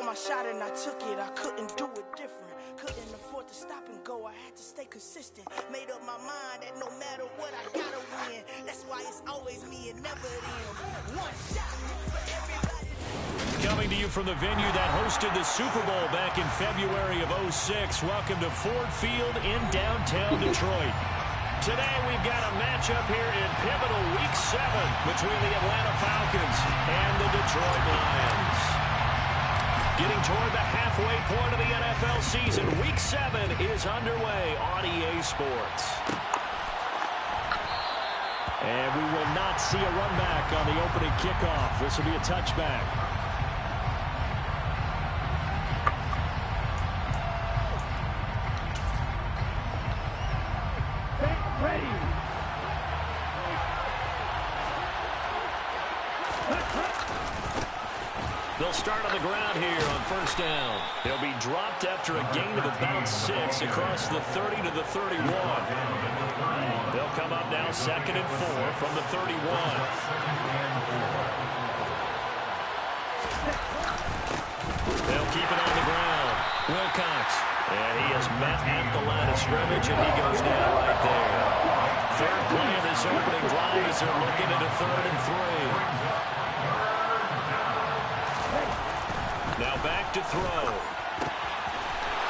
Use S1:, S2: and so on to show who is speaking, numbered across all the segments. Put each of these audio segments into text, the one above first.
S1: my shot and I took it. I couldn't do it different. Couldn't afford to stop and go. I had to stay consistent. Made up my mind that no matter what, I gotta win. That's why it's always me and never them. One shot for everybody.
S2: Coming to you from the venue that hosted the Super Bowl back in February of '06. Welcome to Ford Field in downtown Detroit. Today we've got a matchup here in pivotal Week 7 between the Atlanta Falcons and the Detroit Lions. Getting toward the halfway point of the NFL season, Week 7 is underway on EA Sports. And we will not see a run back on the opening kickoff. This will be a touchback. They'll start on the ground here on first down. They'll be dropped after a gain of about 6 across the 30 to the 31. They'll come up now 2nd and 4 from the 31. They'll keep it on the ground. Wilcox. And he is met at the line of scrimmage, and he goes down right there. Third play of this opening drive as they're looking at a 3rd and 3. Now back to throw.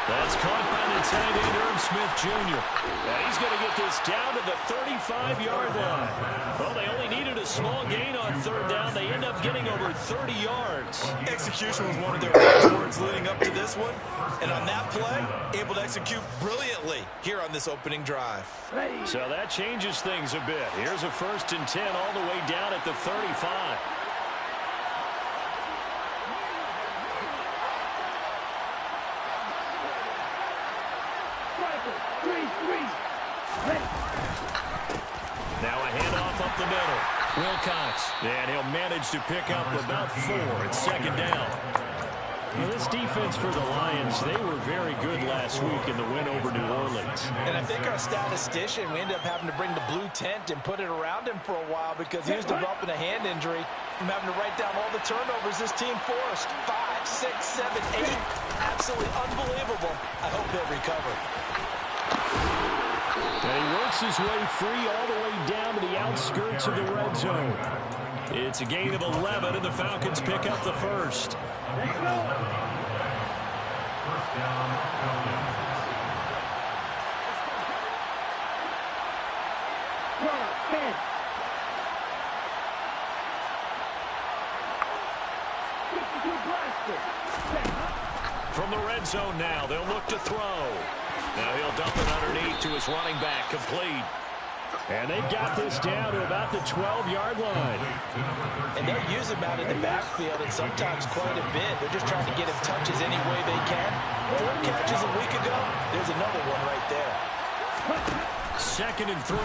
S2: That's caught by the tight end, Irv Smith Jr. And he's going to get this down to the 35-yard line. Well, they only needed a small gain on 3rd down. They end up getting over 30 yards.
S3: Execution was one of their watchwords leading up to this one. And on that play, able to execute brilliantly here on this opening drive.
S2: So that changes things a bit. Here's a 1st and 10 all the way down at the 35. Now a handoff up the middle. Wilcox. And he'll manage to pick up about 4 at 2nd down. Well, this defense for the Lions, they were very good last week in the win over New Orleans.
S3: And I think our statistician, we ended up having to bring the blue tent and put it around him for a while because he was developing a hand injury from having to write down all the turnovers this team forced. 5, 6, 7, 8. Absolutely unbelievable. I hope he'll recover.
S2: And he works his way free all the way down to the outskirts of the red zone. It's a gain of 11, and the Falcons pick up the 1st. From the red zone now, they'll look to throw. Now he'll dump it underneath to his running back, complete. And they've got this down to about the 12-yard line.
S3: And they'll use him out in the backfield, and sometimes quite a bit. They're just trying to get him touches any way they can. 4 catches a week ago. There's another one right there.
S2: 2nd and 3.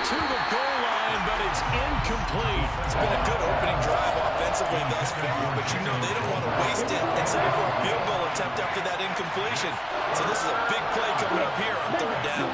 S2: To the goal line, but it's incomplete.
S3: It's been a good opening drive offensively thus far, but you know they don't want to waste it and settle for a field goal attempt after that incompletion. So this is a big play coming up here on 3rd down.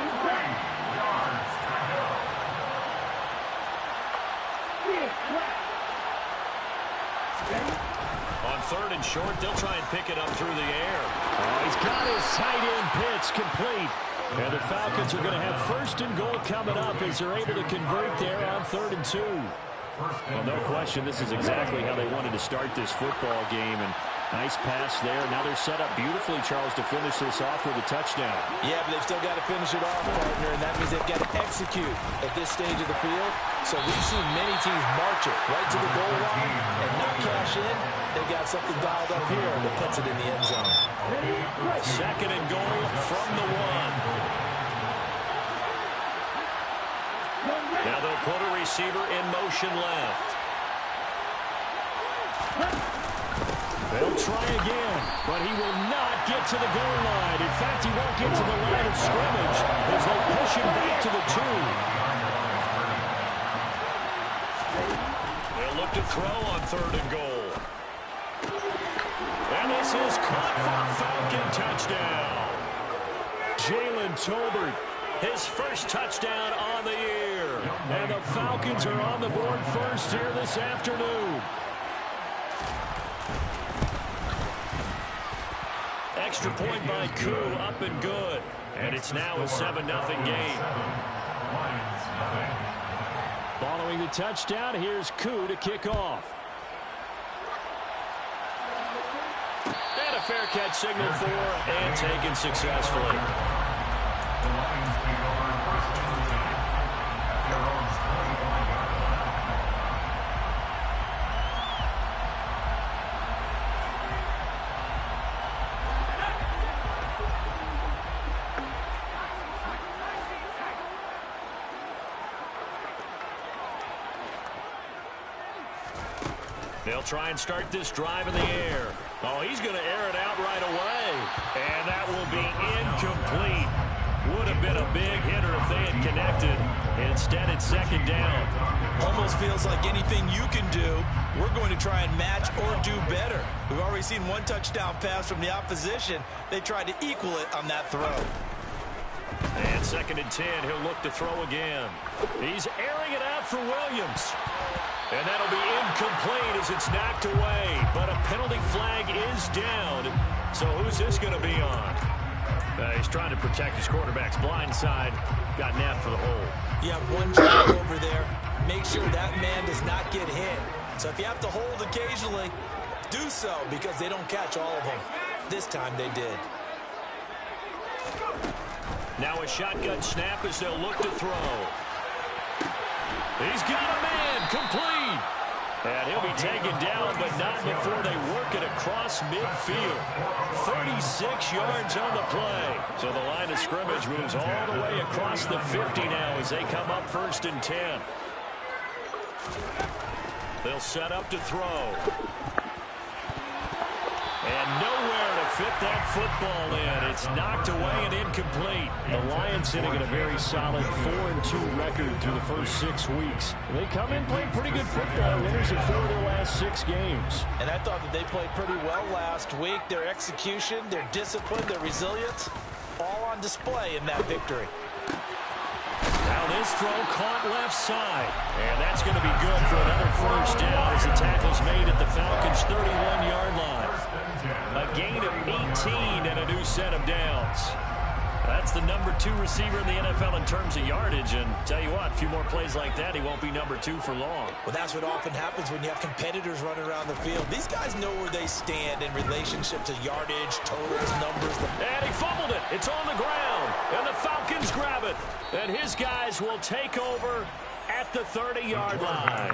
S2: On 3rd and short, they'll try and pick it up through the air. Oh, he's got his tight end pitch complete. And the Falcons are going to have 1st and goal coming up as they're able to convert there on 3rd and 2. Well, no question, this is exactly how they wanted to start this football game. And nice pass there. Now they're set up beautifully, Charles, to finish this off with a touchdown.
S3: Yeah, but they've still got to finish it off, partner, and that means they've got to execute at this stage of the field. So we've seen many teams march it right to the goal line and not cash in. They got something dialed up here that puts it in the end zone.
S2: 2nd and goal from the 1. Now they'll put a receiver in motion left. They'll try again, but he will not get to the goal line. In fact, he won't get to the line of scrimmage as they push him back to the 2. They'll look to throw on 3rd and goal. And this is caught for a Falcon touchdown. Jalen Tolbert, his first touchdown on the year. And the Falcons are on the board first here this afternoon. extra point by Koo, up and good. And it's now a 7-0 game.
S4: Following the touchdown, here's Koo to kick off.
S2: And a fair catch signal for and taken successfully. They'll try and start this drive in the air. Oh, he's going to air it out right away. And that will be incomplete. Would have been a big hitter if they had connected. Instead, it's second down.
S3: Almost feels like anything you can do, we're going to try and match or do better. We've already seen one touchdown pass from the opposition. They tried to equal it on that throw.
S2: And 2nd and 10, he'll look to throw again. He's airing it out for Williams. And that'll be incomplete as it's knocked away. But a penalty flag is down. So who's this going to be on? He's trying to protect his quarterback's blind side. Got napped for the hole.
S3: You have one job over there. Make sure that man does not get hit. So if you have to hold occasionally, do so because they don't catch all of them. This time they did.
S2: Now a shotgun snap as they'll look to throw. He's got a man, complete. And he'll be taken down, but not before they work it across midfield. 36 yards on the play. So the line of scrimmage moves all the way across the 50 now as they come up 1st and 10. They'll set up to throw. And nowhere to fit that football in. It's knocked away and incomplete.
S4: The Lions sitting at a very solid 4-2 record through the first 6 weeks. They come in playing pretty good football, winners of 4 of their last 6 games.
S3: And I thought that they played pretty well last week. Their execution, their discipline, their resilience, all on display in that victory.
S2: Now this throw caught left side. And that's going to be good for another first down as the tackle's made at the Falcons' 31-yard line. A gain of 18 and a new set of downs. That's the number 2 receiver in the NFL in terms of yardage. And tell you what, a few more plays like that, he won't be number 2 for long.
S3: Well, that's what often happens when you have competitors running around the field. These guys know where they stand in relationship to yardage, totals, numbers.
S2: And he fumbled it. It's on the ground. And the Falcons grab it. And his guys will take over at the 30-yard line.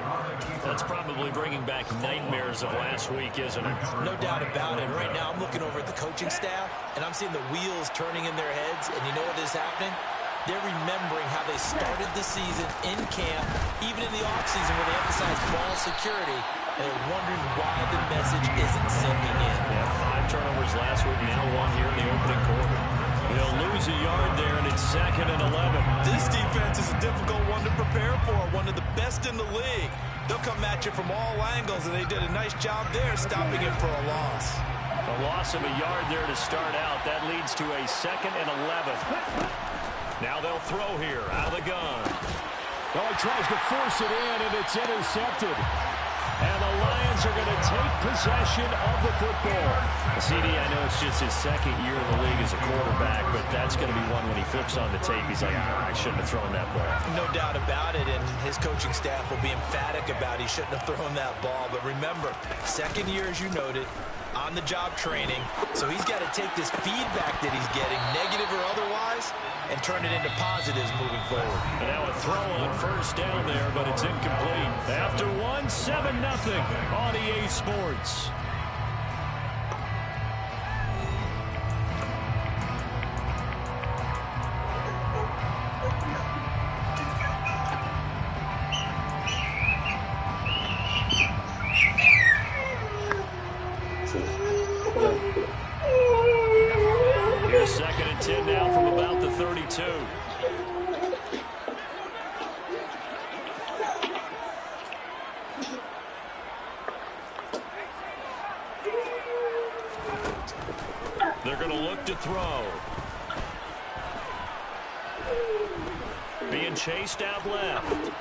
S2: That's probably bringing back nightmares of last week, isn't it?
S3: No doubt about it. Right now, I'm looking over at the coaching staff, and I'm seeing the wheels turning in their heads. And you know what is happening? They're remembering how they started the season in camp, even in the offseason where they emphasized ball security, and they're wondering why the message isn't sinking in.
S2: Yeah, 5 turnovers last week, now 1 here in the opening quarter. They'll lose a yard there, and it's 2nd and 11.
S3: This defense is a difficult one to prepare for, one of the best in the league. They'll come at you from all angles, and they did a nice job there stopping it for a loss.
S2: A loss of a yard there to start out. That leads to a 2nd and 11. Now they'll throw here out of the gun.
S4: Oh, he tries to force it in, and it's intercepted.
S2: And the Lions are going to take possession of the football. CD, I know it's just his 2nd year in the league as a quarterback, but that's going to be one when he flips on the tape. He's like, I shouldn't have thrown that ball.
S3: No doubt about it, and his coaching staff will be emphatic about he shouldn't have thrown that ball. But remember, 2nd year, as you noted, on-the-job training. So he's got to take this feedback that he's getting, negative or otherwise, and turn it into positives moving forward.
S2: And now a throw on 1st down there, but it's incomplete. After 7-0 on EA Sports. Here's 2nd and 10 now from about the 32. They're going to look to throw. Being chased out left.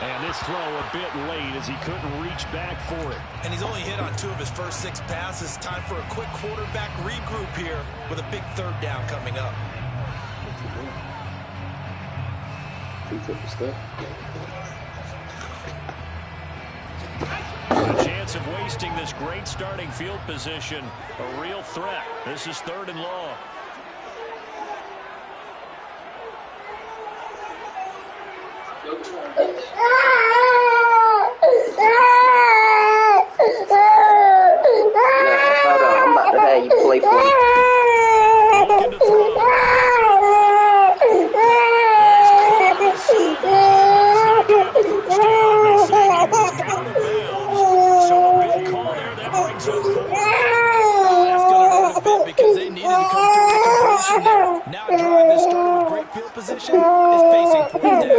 S4: And this throw a bit late as he couldn't reach back for it.
S3: And he's only hit on 2 of his first 6 passes. Time for a quick quarterback regroup here with a big 3rd down coming up.
S2: A chance of wasting this great starting field position. A real threat. This is 3rd and long.
S5: I'm about to have you play for me.
S2: Looking to throw.
S3: Because they needed to come through the completion there. Now a drive that started with great field position is facing 4th down.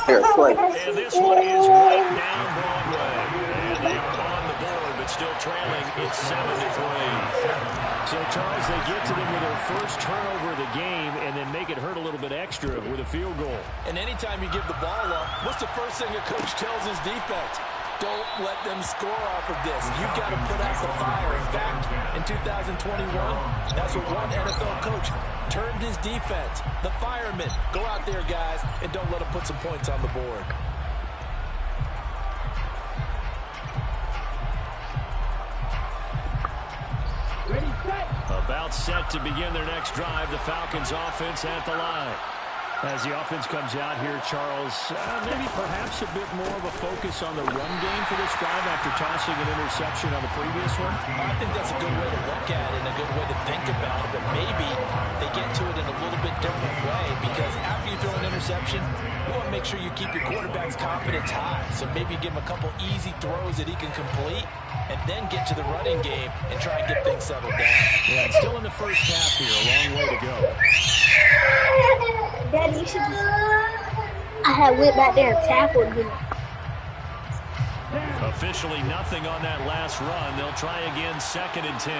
S5: Here, play.
S2: And this one is right down Broadway. And they are on the board, but still trailing. It's 7-3.
S4: So, Charles, they get to them with their first turnover of the game and then make it hurt a little bit extra with a field goal.
S3: And anytime you give the ball up, what's the first thing a coach tells his defense? Don't let them score off of this. You've got to put out the fire. In fact, in 2021, that's what one NFL coach turned his defense. The firemen. Go out there, guys, and don't let them put some points on the board.
S2: About set to begin their next drive. The Falcons offense at the line.
S4: As the offense comes out here, Charles, maybe perhaps a bit more of a focus on the run game for this drive after tossing an interception on the previous one?
S3: I think that's a good way to look at it and a good way to think about it, but maybe they get to it in a little bit different way because after you throw an interception, you want to make sure you keep your quarterback's confidence high. So maybe give him a couple easy throws that he can complete and then get to the running game and try and get things settled down.
S4: Yeah, it's still in the first half here. A long way to go.
S6: Daddy, you should I had went back there and tackled him.
S2: Officially nothing on that last run. They'll try again, 2nd and 10.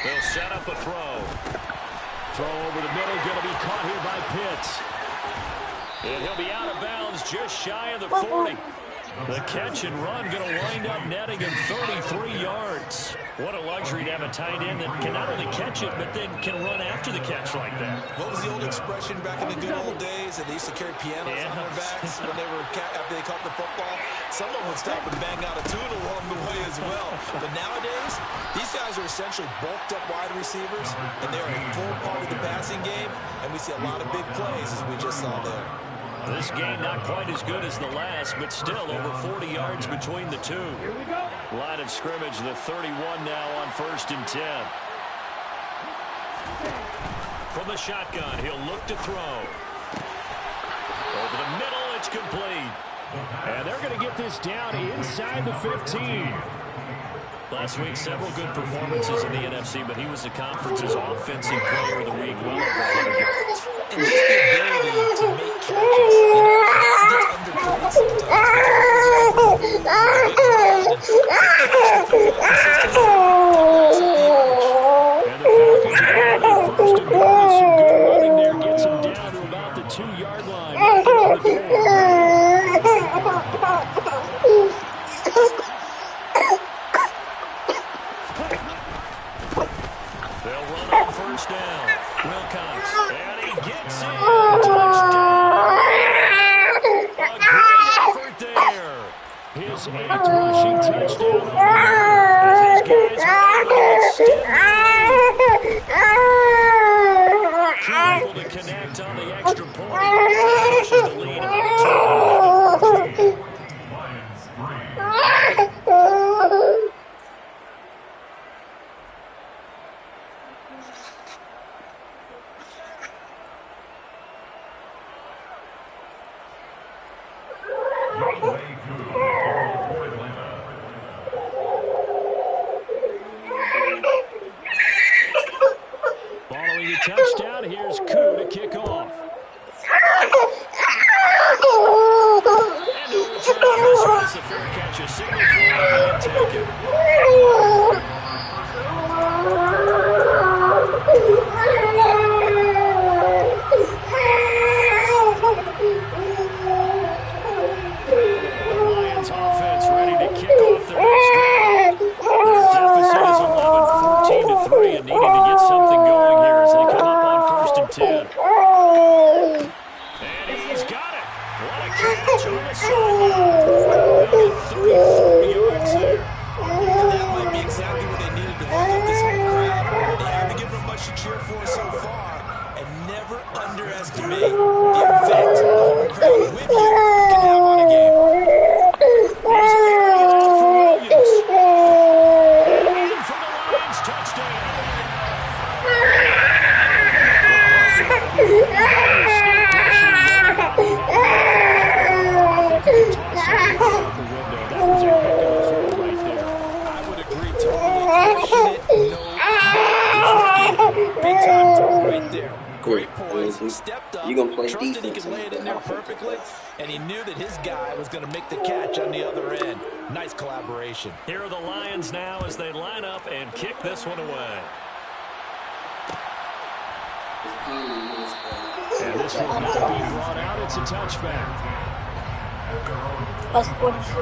S2: They'll set up a throw.
S4: Throw over the middle, going to be caught here by Pitts.
S2: And he'll be out of bounds just shy of the 40. The catch and run going to wind up netting him 33 yards. What a luxury to have a tight end that can not only catch it, but then can run after the catch like that.
S3: What was the old expression back in the good old days that they used to carry pianos on their backs when they were after they caught the football? Someone would stop and bang out a tune along the way as well. But nowadays, these guys are essentially bulked up wide receivers, and they are a full part of the passing game, and we see a lot of big plays as we just saw there.
S2: This game not quite as good as the last, but still over 40 yards between the two. Line of scrimmage, the 31 now on 1st and 10. From the shotgun, he'll look to throw. Over the middle, it's complete.
S4: And they're going to get this down inside the 15.
S2: Last week, several good performances in the NFC, but he was the conference's offensive player of the week, well over 100 yards.
S3: And just the ability to make catches, you know, gets underplayed sometimes.
S4: And the Falcons are on 1st and goal with some good running there. Gets him down to about the 2-yard line.
S2: They'll run on 1st down. Wilcox, and he gets it. Touchdown. A great effort there.
S4: His 8th rushing touchdown of the year.
S2: As these guys are able to extend the lead. Able to connect on the extra point. Pushes the lead out to 2.
S4: Following the touchdown, here's Koo to kick off.
S2: And no return. is the fair catch. A signal for it and taken. The Lions offense ready to kick off their next drive. Their deficit is 11, 14-3, and needing to get something going here as they come up on 1st and 10. And he's got it. What a catch on the sideline. They'll get 34 yards there.
S3: And that might be exactly what they needed to work up this home crowd. They haven't given them much to cheer for so far. And never underestimate the effect the home crowd with you can have on a game.
S2: He's carrying it out for Williams. And in for the Lions touchdown.
S3: I would agree totally. Passionate, big time throw right there. Great poise, stepped up,
S5: You gonna play
S3: trusted he
S5: defense
S3: could lay it in there
S5: offense.
S3: perfectly, and he knew that his guy was going to make the catch on the other end. Nice collaboration.
S2: Here are the Lions now as they line up and kick this one away.
S4: And this will not be brought out. It's a touchback.
S6: Plus 46.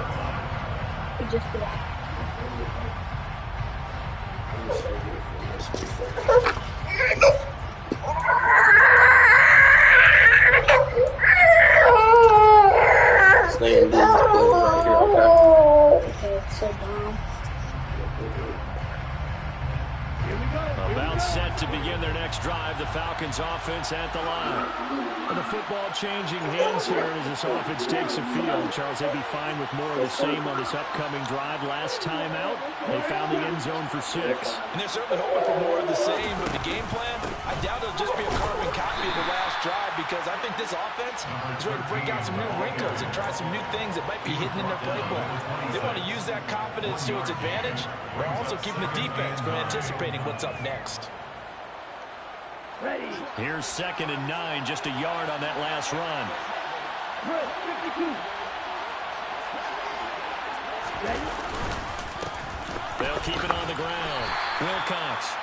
S6: We just did that.
S5: Stay in this play right here, okay?
S6: Okay, it's so dumb.
S2: About set to begin their next drive, the Falcons offense at the line.
S4: And the football changing hands here as this offense takes the field. Charles, they'd be fine with more of the same on this upcoming drive. Last time out, they found the end zone for 6.
S3: And they're certainly hoping for more of the same, but the game plan, I doubt it'll just be a carbon copy of the last drive because I think this offense is ready to break out some new wrinkles and try some new things that might be hidden in their playbook. They want to use that confidence to its advantage while also keeping the defense from anticipating what's up next.
S2: Here's 2nd and 9, just a yard on that last run. They'll keep it on the ground. Wilcox,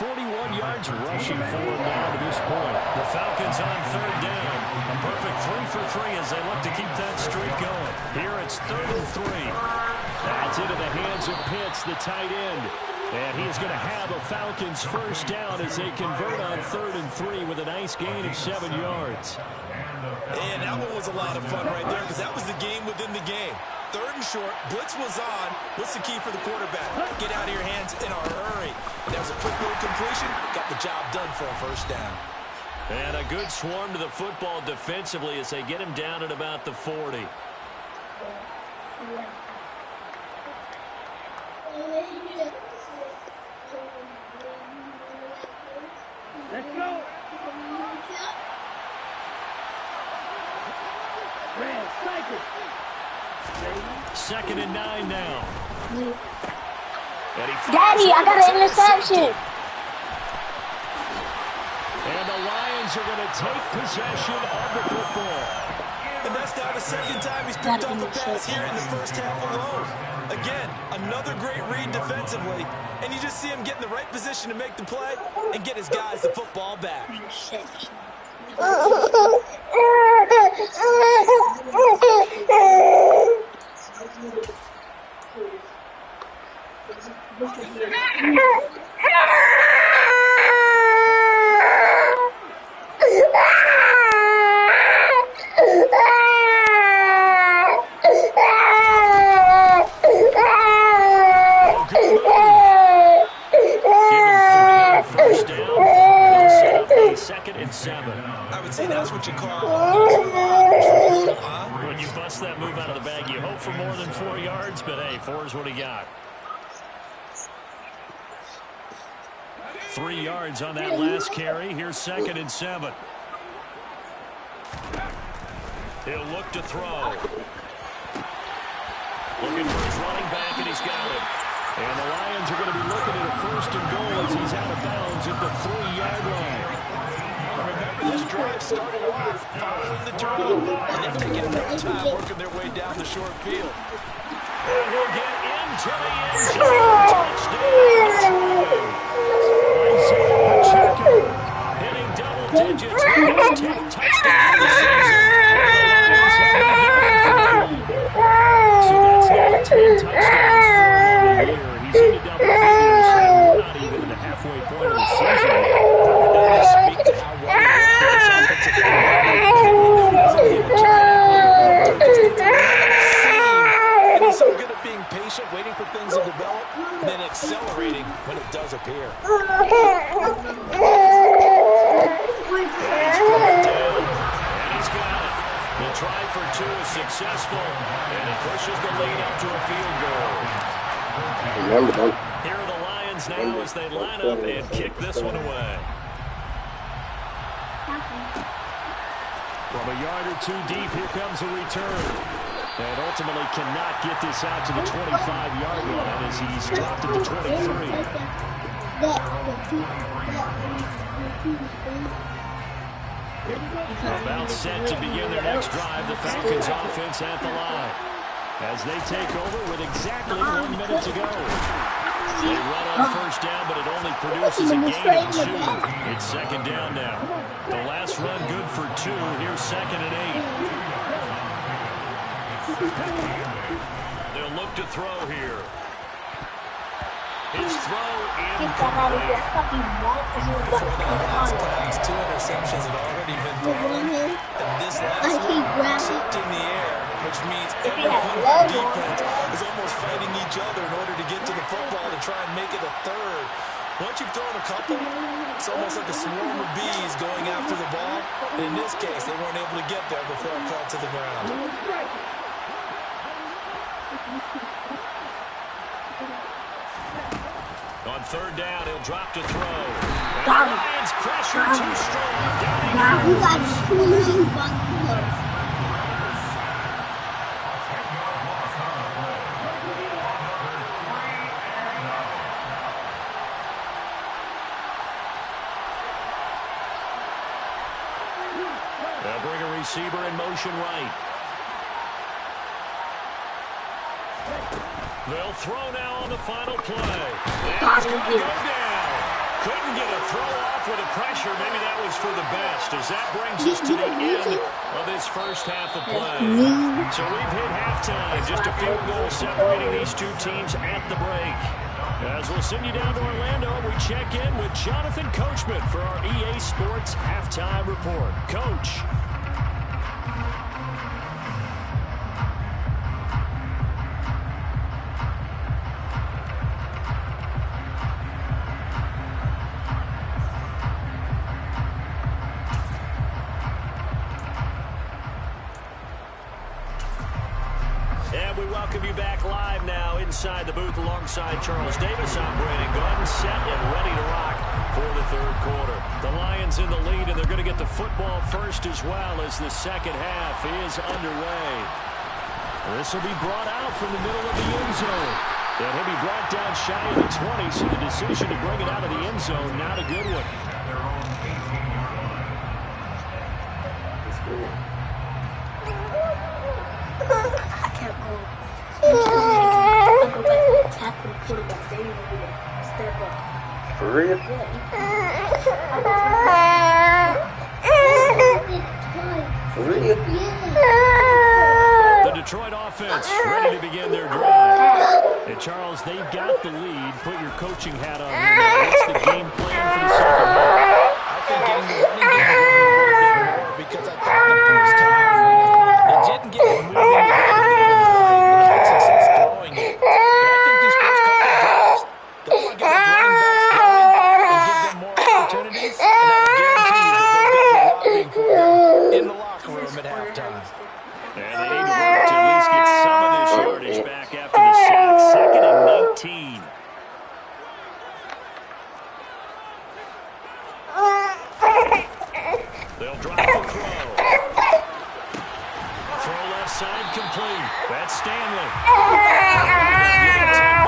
S2: 41 yards rushing for him now to this point. The Falcons on 3rd down. A perfect 3 for 3 as they look to keep that streak going. Here it's 3rd and 3. That's into the hands of Pitts, the tight end. And he is going to have a Falcons first down as they convert on 3rd and 3 with a nice gain of 7 yards.
S3: And that one was a lot of fun right there because that was the game within the game. 3rd and short, blitz was on. What's the key for the quarterback? Get out of your hands in a hurry. And that was a quick little completion. Got the job done for a first down.
S2: And a good swarm to the football defensively as they get him down at about the 40.
S7: Let's go.
S2: 2nd and 9 now.
S6: Daddy, I got an interception.
S2: And the Lions are going to take possession of the football.
S3: And that's now the 2nd time he's picked up a pass here in the first half alone. Again, another great read defensively. And you just see him get in the right position to make the play and get his guys the football back.
S2: First down, they'll set up a 2nd and 7.
S3: I would say that's what you call
S2: When you bust that move out of the bag, you hope for more than 4 yards, but hey, 4 is what he got. 3 yards on that last carry. Here's 2nd and 7. He'll look to throw. Looking for his running back, and he's got it. And the Lions are going to be looking at a 1st and goal as he's out of bounds at the 3-yard line.
S3: Remember This drive started off following the turnover, and they've taken more time working their way down the short field.
S2: And he'll get into the end zone. Touchdown. Isaiah Pacheco hitting double digits with his 10th touchdown of the season. So that's now 10 touchdowns for him on the year. He's into double figures, and we're not even at the halfway point of the season.
S3: That does speak to how well he works for this offensive line. And he's so good at being patient, waiting for things to develop, and then accelerating when it does appear.
S2: The try for two is successful, and it pushes the lead up to a field goal. Here are the Lions now as they line up and kick this one away. From a yard or two deep, here comes a return. And ultimately cannot get this out to the 25-yard line as he's dropped at the 23. About set to begin their next drive, the Falcons offense at the line. As they take over with exactly 1 minute to go. They run on first down, but it only produces a gain of 2. It's second down now. The last run good for 2. Here's 2nd and 8. They'll look to throw here. His throw incomplete.
S3: Last 2 interceptions had already been thrown, and this last one tipped in the air, which means everyone on defense is almost fighting each other in order to get to the football to try and make it a third. Once you've thrown a couple, it's almost like a swarm of bees going after the ball. And in this case, they weren't able to get there before it fell to the ground.
S2: On third down, he'll drop to throw. And the Lions pressure too strong. They'll bring a receiver in motion right. They'll throw now on the final play. And he's going to go down. Couldn't get a throw off with the pressure. Maybe that was for the best, as that brings us to the end of this first half of play. So we've hit halftime. Just a field goal separating these two teams at the break. As we'll send you down to Orlando, we check in with Jonathan Coachman for our EA Sports Halftime Report. Coach. We welcome you back live now inside the booth alongside Charles Davis. I'm Brandon Gordon, set and ready to rock for the third quarter. The Lions in the lead, and they're going to get the football first as well as the second half is underway. This will be brought out from the middle of the end zone. And he'll be brought down shy of the 20, so the decision to bring it out of the end zone, not a good one.
S5: For real? For real?
S2: The Detroit offense ready to begin their drive. And Charles, they've got the lead. Put your coaching hat on here. What's the game plan for the second half?
S3: I think getting the running game going a little bit more, because I thought the first half they didn't get it moving the running game. They had success throwing it. But I think these first couple of drives, they want to get the running backs going and give them more opportunities. And I will guarantee you that those guys are lobbying for them in the locker room at halftime.
S2: And they need to work to at least get some of this yardage back after the sack. 2nd and 19. They'll drop the throw. Throw left side complete. That's Stanley.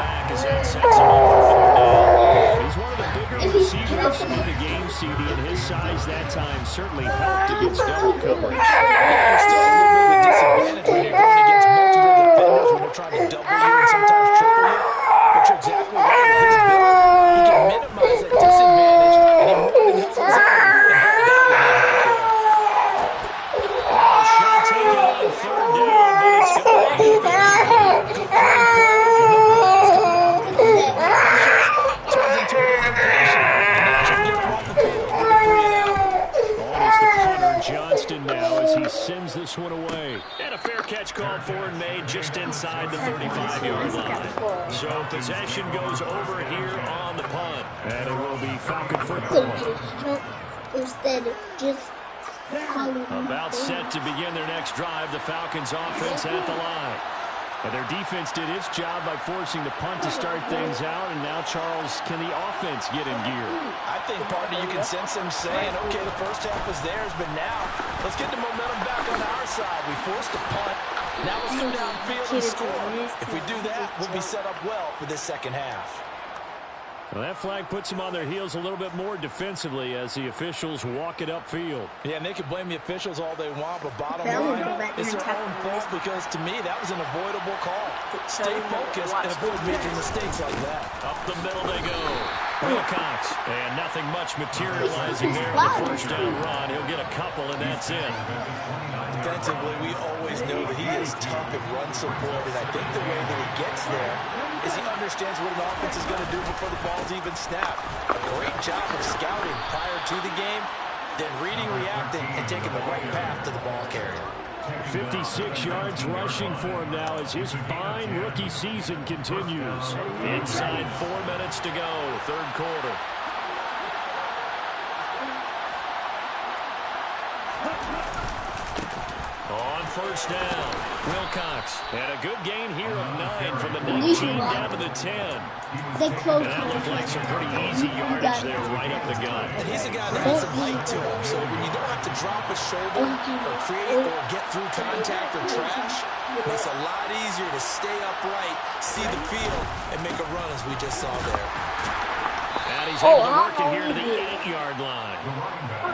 S2: Back as that sets him up for 4th down. He's one of the
S4: bigger receivers in the game, CD, and his size that time certainly helped against double coverage.
S3: There's still a little bit of a disadvantage when you're going against multiple defenders, when they're trying to double you and sometimes triple you. But you're exactly right. With his build, he can minimize that disadvantage, and he more than held his own and held that lead right there.
S2: Shot taken on third down, but it's going to be
S3: Turns into an incompletion, and that should get him off the field with a 3-and-out.
S4: On is the punter, Johnston, now as he sends this one away.
S2: And a fair catch called for and made just inside the 35-yard line. So possession goes over here on the punt.
S4: And it will be Falcon football.
S6: Instead of just
S2: About set to begin their next drive, the Falcons offense at the line.
S4: And their defense did its job by forcing the punt to start things out, and now, Charles, can the offense get in gear?
S3: I think, partner, you can sense them saying, okay, the first half was theirs, but now let's get the momentum back on our side. We forced a punt. Now let's go downfield and score. If we do that, we'll be set up well for this second half.
S4: Well, that flag puts them on their heels a little bit more defensively as the officials walk it upfield.
S3: Yeah, and they can blame the officials all they want, but bottom line, it's their own fault because, to me, that was an avoidable call. Stay focused and avoid major mistakes like that.
S2: Up the middle they go. Wilcox. And nothing much materializing there with the first down run. He'll get a couple, and that's it.
S3: Defensively, we always know that he is tough at run support, and I think the way that he gets there is he understands what an offense is going to do before the ball's even snapped. A great job of scouting prior to the game, then reading, reacting, and taking the right path to the ball carrier.
S4: 56 yards rushing for him now as his fine rookie season continues.
S2: Inside 4 minutes to go, third quarter. On first down, Wilcox had a good gain here of 9 from the 19 down to the 10.
S6: They close.
S2: And that looked like some pretty easy yardage there right up the gut.
S3: And he's a guy that has some height to him, so when you don't have to drop a shoulder or create or get through contact or trash, it makes it a lot easier to stay upright, see the field, and make a run as we just saw there.
S2: And he's able to work it here to the 8-yard line.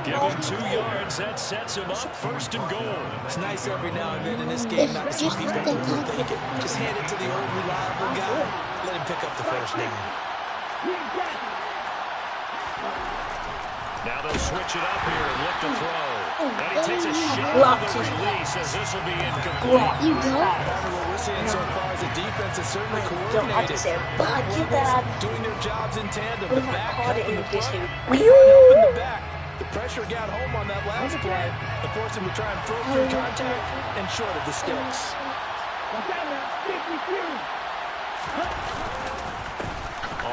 S2: Give him 2 yards. That sets him up first and goal.
S3: It's nice every now and then in this game not to see people overthink it. Just hand it to the old reliable guy. Let him pick up the first down.
S2: Now they'll switch it up here and look to throw. And he takes a shot on the release as this will be incomplete.
S6: You go.
S3: What we're seeing so far is the defense is certainly coordinated. Doing their jobs in tandem. The back helping the front, helping the back. The pressure got home on that last play and forced him to try and throw through contact and short of the sticks.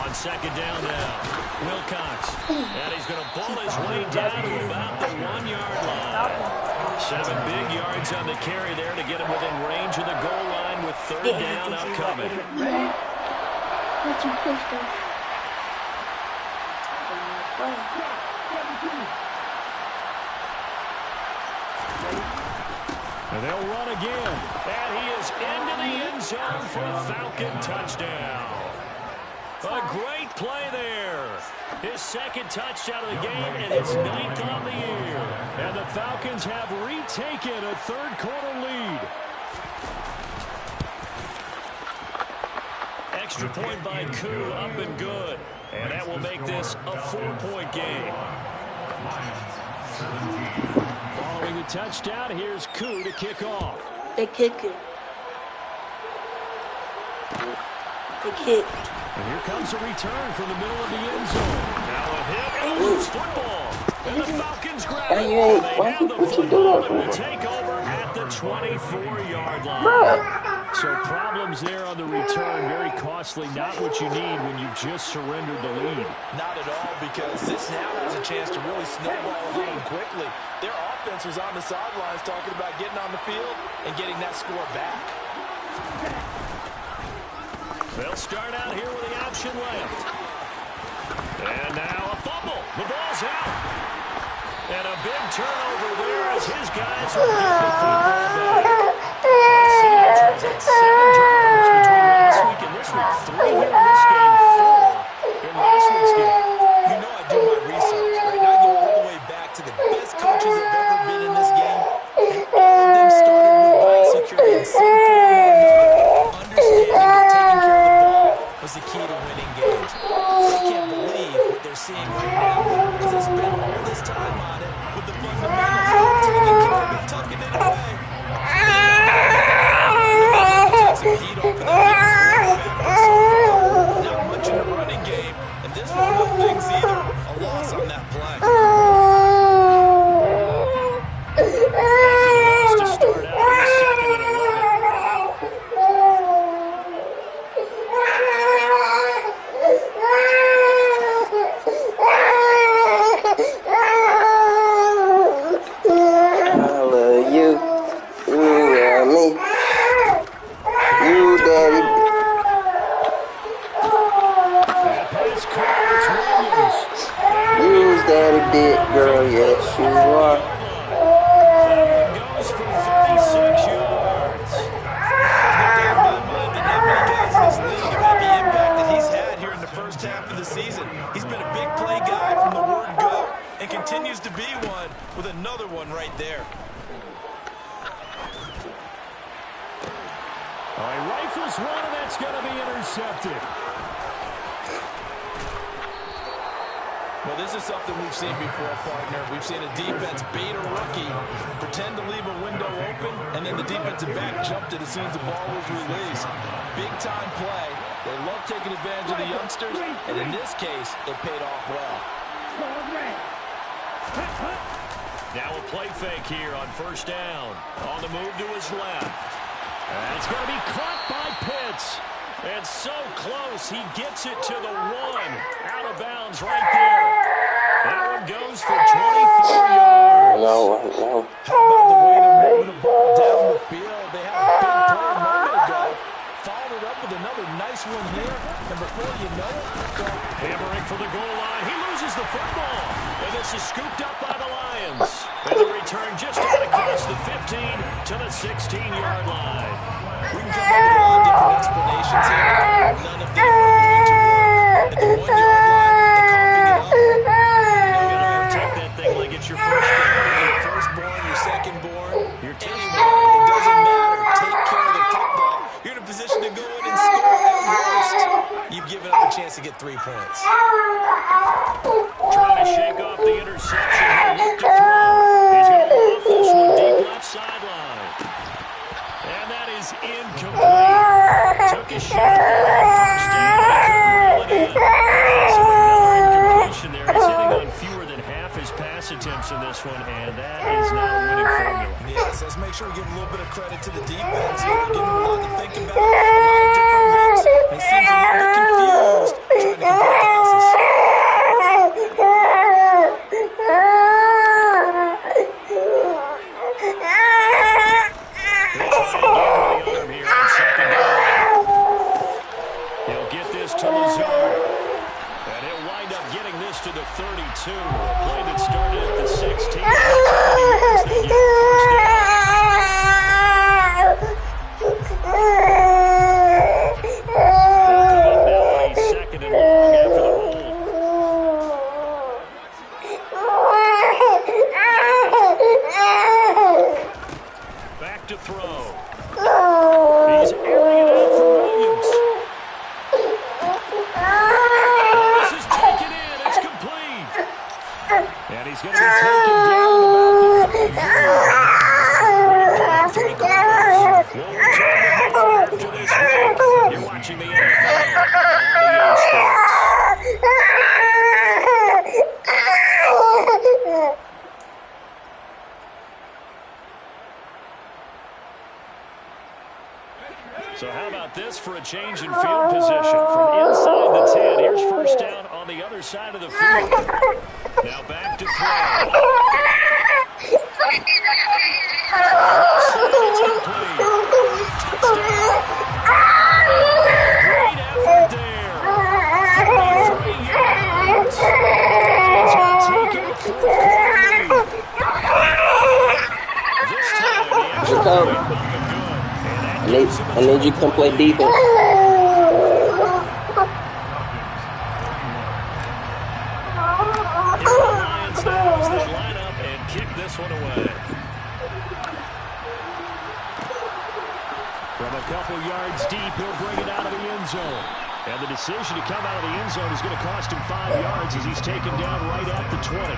S2: On second down now, Wilcox. And he's going to pull his way down to about the 1-yard line. 7 big yards on the carry there to get him within range of the goal line with third down upcoming.
S6: What you pushed him?
S4: And they'll run again.
S2: And he is into the end zone for a Falcon touchdown. A great play there. His second touchdown of the game and his 9th on the year.
S4: And the Falcons have retaken a third-quarter lead.
S2: Extra point by Koo, up and good. And that will make this a 4-point game.
S4: Following the touchdown, here's Koo to kick off.
S8: They kick it. They kick.
S4: And here comes a return from the middle of the end zone.
S2: Now a hit and a loose football. And the Falcons grab it.
S8: Hey,
S2: They
S8: why
S2: have
S8: you
S2: the
S8: do
S2: football
S8: that
S2: and will
S8: for?
S2: take over at the 24-yard line.
S4: So problems there on the return, very costly, not what you need when you've just surrendered the lead.
S3: Not at all, because this now has a chance to really snowball home quickly. Their offense was on the sidelines talking about getting on the field and getting that score back.
S2: They'll start out here with the option left. And now a fumble. The ball's out. And a big turnover there as his guys will get the football back. Let's see, Charles, that's 7 turnovers between last week and this week. 3 here in this game, 4 in last week's game.
S3: continues to be one with another one right there.
S4: All right, rifles one, and that's going to be intercepted.
S3: Well, this is something we've seen before, partner. We've seen a defense bait a rookie, pretend to leave a window open, and then the defensive back jumped it as soon as the ball was released. Big-time play. They love taking advantage of the youngsters, and in this case, it paid off well.
S2: Now a play fake here on first down. On the move to his left. And it's going to be caught by Pitts. And so close, he gets it to the 1. Out of bounds right there. That one goes for 24 yards.
S5: No.
S3: How about the way they're moving the ball down the field? They had a big play a moment ago. Followed it up with another nice one here. And before you know it,
S2: hammering for the goal line. He loses the football. And this is scooped up by the Lions. And the return just out across the 15 to the 16-yard line.
S3: We can come up with a lot of different explanations here. None of them are going to work. At the 1-yard line, they're coughing it up.
S2: You're going to take that thing like it's your firstborn.
S3: Your firstborn, your secondborn,
S2: your
S3: anyone. It doesn't matter. Take care of the football. You're in a position to go in and score at worst. You've given up a chance to get 3 points.
S2: Trying to shake off the interception. He'll look to throw. He's going to loft this one deep left sideline. And that is incomplete. Took a shot for the first down. He couldn't reel it in. So another incompletion there. He's hitting on fewer than half his pass attempts in this one, and that is not a winning formula.
S3: Yes, let's make sure we give a little bit of credit to the defense here. Give them a lot to think about, a lot of different looks. They seem a little bit confused trying to complete passes.
S2: He'll get this to Lazard. And he'll wind up getting this to the 32. A play that started at the 16. Second and long after the hold. Back to throw. He's airing it out for Williams. This is taken in. It's complete. And he's going to be taken down about the 33. We'll return to this week. You're watching the NFL on the EA Sports. So how about this for a change in field position? From inside the 10, here's first down on the other side of the field. Now back to throw. It's complete. Touchdown. Great effort there. 33 yards. He's going to take it a fourth quarter lead. This time, the extra point will be good.
S5: I need you to come play defense.
S2: The Lions now as they line up and kick this one away. From a couple yards deep, he'll bring it out of the end zone. And the decision to come out of the end zone is going to cost him 5 yards as he's taken down right at the 20.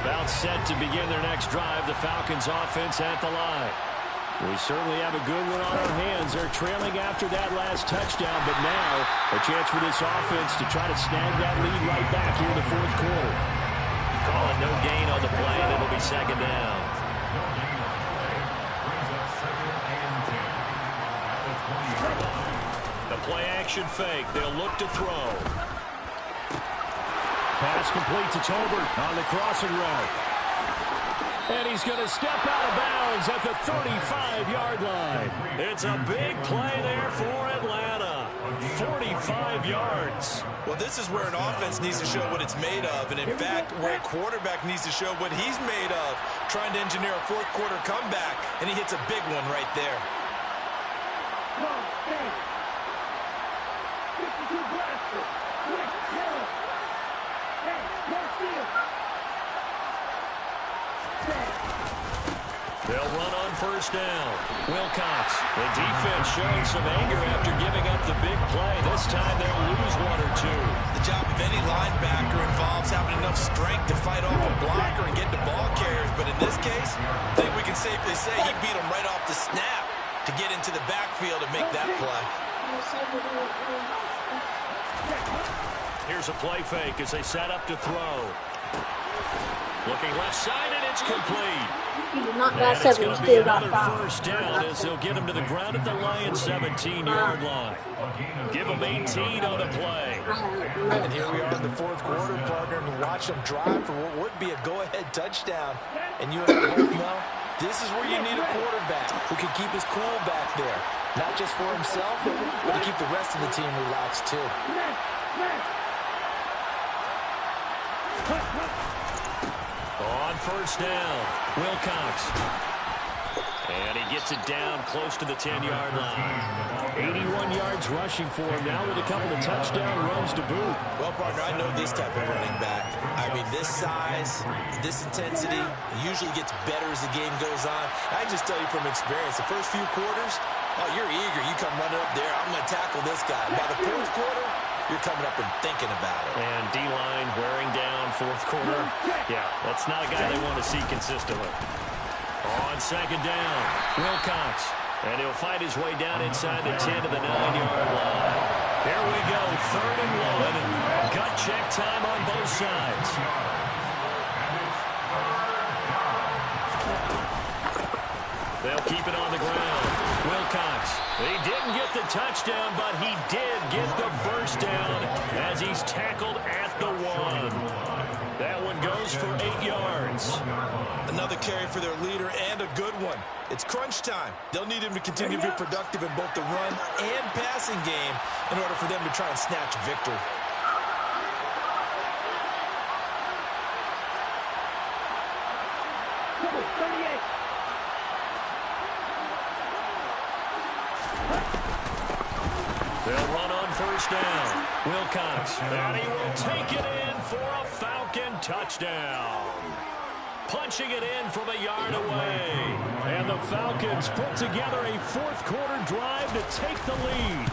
S2: About set to begin their next drive, the Falcons offense at the line. We certainly have a good one on our hands. They're trailing after that last touchdown, but now a chance for this offense to try to snag that lead right back here in the fourth quarter. Calling no gain on the play, and it'll be second down. The play action fake. They'll look to throw. Pass complete to Tolbert on the crossing route. And he's going to step out of bounds at the 35-yard line. It's a big play there for Atlanta. 45 yards.
S3: Well, this is where an offense needs to show what it's made of, and in fact, where a quarterback needs to show what he's made of, trying to engineer a fourth-quarter comeback, and he hits a big one right there.
S2: They'll run on first down. Wilcox, the defense showing some anger after giving up the big play. This time they'll lose one or two.
S3: The job of any linebacker involves having enough strength to fight off a blocker and get the ball carriers. But in this case, I think we can safely say he beat him right off the snap to get into the backfield and make that play.
S2: Here's a play fake as they set up to throw. Looking left side, and it's complete.
S6: Not
S2: And
S6: got
S2: it's
S6: 7,
S2: going to be
S6: still got
S2: another
S6: 5.
S2: first down as they'll get him to the ground at the Lions' 17-yard line. Give him 18 on the play.
S3: And here we are in the fourth quarter, partner, and watch them drive for what would be a go-ahead touchdown. And you and I both know this is where you need a quarterback who can keep his cool back there. Not just for himself, but to keep the rest of the team relaxed, too.
S2: On first down, Wilcox. And he gets it down close to the 10-yard line.
S4: 81 yards rushing for him now with a couple of touchdown runs to boot.
S3: Well, partner, I know this type of running back. I mean, this size, this intensity usually gets better as the game goes on. I just tell you from experience, the first few quarters, oh, you're eager. You come running up there, I'm going to tackle this guy. By the fourth quarter, you're coming up and thinking about it.
S2: And D-line wearing down fourth quarter. Yeah, that's not a guy they want to see consistently. On second down, Wilcox. And he'll find his way down inside the 10 to the 9-yard line. Here we go, 3rd and 1. Gut check time on both sides. They'll keep it on the ground. Wilcox, he didn't get the touchdown, but he did get the first down as he's tackled at the 1. That one goes for 8 yards.
S3: Another carry for their leader and a good one. It's crunch time. They'll need him to continue to be productive in both the run and passing game in order for them to try and snatch a victory.
S2: They'll run on first down. Wilcox, and he will take it in for a Falcon touchdown. Punching it in from a yard away.
S4: And the Falcons put together a fourth-quarter drive to take the lead.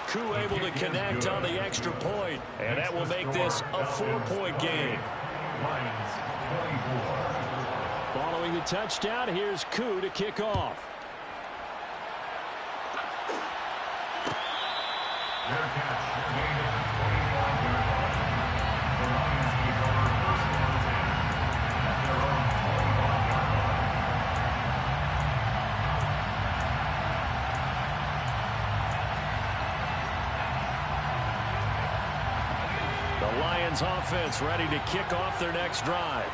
S2: Koo able to connect on the extra point, and that will make this a 4-point game.
S4: Following the touchdown, here's Koo to kick off.
S2: The Lions offense ready to kick off their next drive.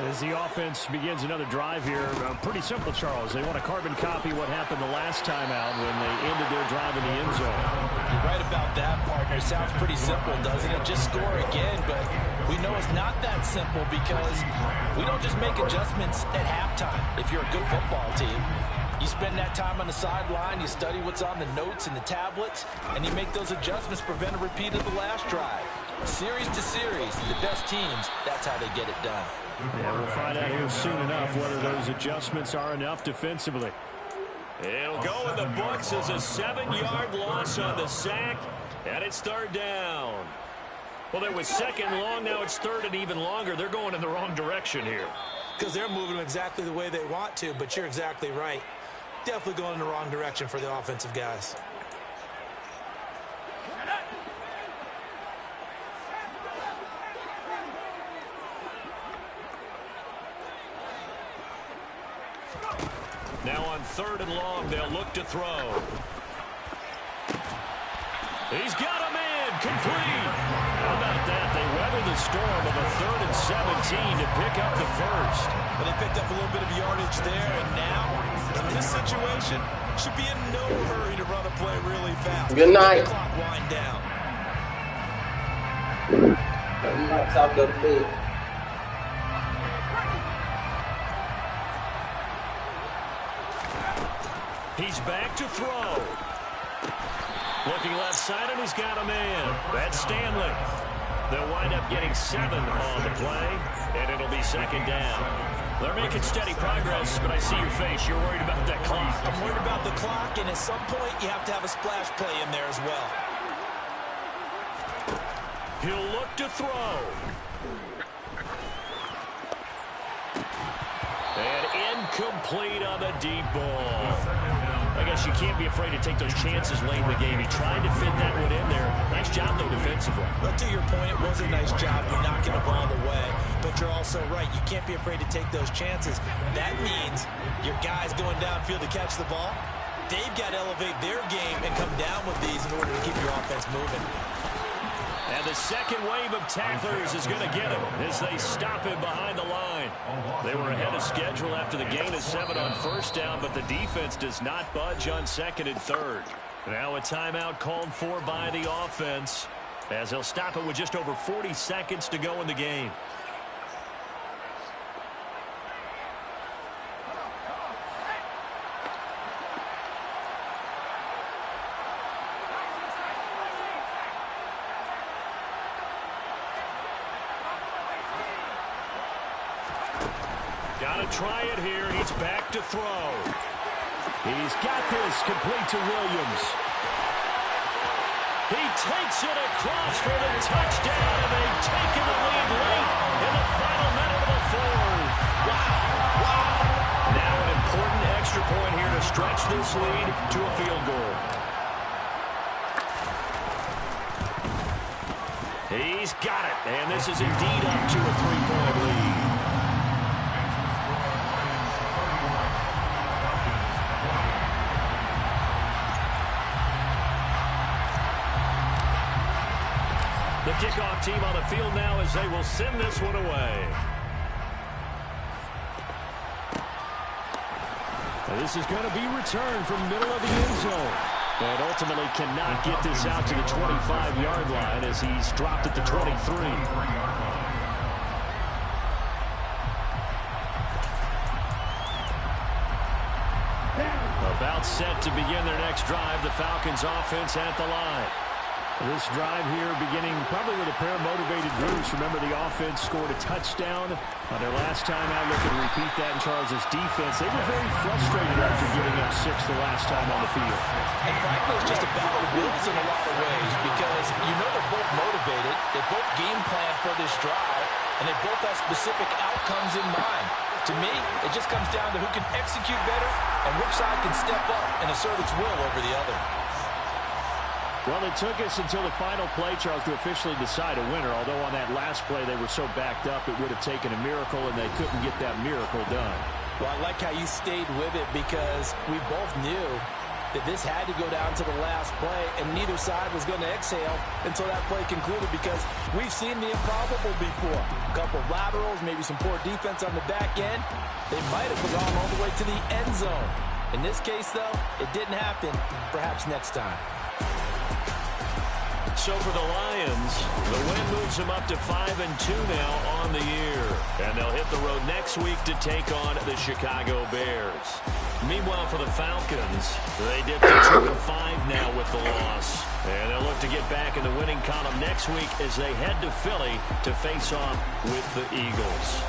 S4: As the offense begins another drive here, pretty simple, Charles. They want to carbon copy what happened the last time out when they ended their drive in the end zone.
S3: You're right about that, partner. Sounds pretty simple, doesn't it? Just score again, but we know it's not that simple because we don't just make adjustments at halftime if you're a good football team. You spend that time on the sideline, you study what's on the notes and the tablets, and you make those adjustments to prevent a repeat of the last drive. Series to series, the best teams, that's how they get it done.
S4: Yeah, we'll find out here soon enough whether those adjustments are enough defensively.
S2: It'll go in the books as a 7-yard loss on the sack, and it's 3rd down. Well, it was 2nd long, now it's 3rd and even longer. They're going in the wrong direction here.
S3: Because they're moving exactly the way they want to, but you're exactly right. Definitely going in the wrong direction for the offensive guys.
S2: Now on 3rd and long, they'll look to throw. He's got a man complete. How about that? They weathered the storm of a 3rd and 17 to pick up the first.
S3: But they picked up a little bit of yardage there, and now, in this situation, should be in no hurry to run a play really fast.
S5: Good night.
S3: Let the clock wind down.
S5: Top of the bed.
S2: He's back to throw. Looking left side, and he's got a man. That's Stanley. They'll wind up getting 7 on the play, and it'll be 2nd down. They're making steady progress, but I see your face. You're worried about that clock.
S3: I'm worried about the clock, and at some point, you have to have a splash play in there as well.
S2: He'll look to throw. And incomplete on the deep ball. I guess you can't be afraid to take those chances late in the game. He tried to fit that one in there. Nice job, though, defensively.
S3: But to your point, it was a nice job. You're knocking the ball away. But you're also right. You can't be afraid to take those chances. That means your guys going downfield to catch the ball, they've got to elevate their game and come down with these in order to keep your offense moving.
S2: And the second wave of tacklers is going to get him as they stop him behind the line. They were ahead of schedule after the gain of 7 on 1st down, but the defense does not budge on 2nd and 3rd. Now a timeout called for by the offense as they'll stop it with just over 40 seconds to go in the game. Got to try it here. He's back to throw.
S4: He's got this complete to Williams.
S2: He takes it across for the touchdown, and they've taken the lead late in the final minute of the 4th. Wow. Now an important extra point here to stretch this lead to a field goal. He's got it, and this is indeed up to a 3-point lead. The kickoff team on the field now as they will send this one away.
S4: And this is going to be returned from middle of the end zone. And ultimately cannot get this out to the 25-yard line as he's dropped at the 23.
S2: About set to begin their next drive, the Falcons offense at the line.
S4: This drive here beginning probably with a pair of motivated groups. Remember, the offense scored a touchdown on their last time out. Looking to repeat that in Charles's defense. They were very frustrated after giving up 6 the last time on the field.
S3: And frankly, it's just a battle of wills in a lot of ways because you know they're both motivated. They both game plan for this drive, and they both have specific outcomes in mind. To me, it just comes down to who can execute better and which side can step up and assert its will over the other.
S4: Well, it took us until the final play, Charles, to officially decide a winner. Although on that last play they were so backed up, it would have taken a miracle, and they couldn't get that miracle done.
S3: Well, I like how you stayed with it because we both knew that this had to go down to the last play, and neither side was going to exhale until that play concluded because we've seen the improbable before. A couple of laterals, maybe some poor defense on the back end. They might have gone all the way to the end zone. In this case, though, it didn't happen. Perhaps next time.
S2: So for the Lions, the win moves them up to 5-2 now on the year. And they'll hit the road next week to take on the Chicago Bears. Meanwhile, for the Falcons, they dip to 2-5 now with the loss. And they'll look to get back in the winning column next week as they head to Philly to face off with the Eagles.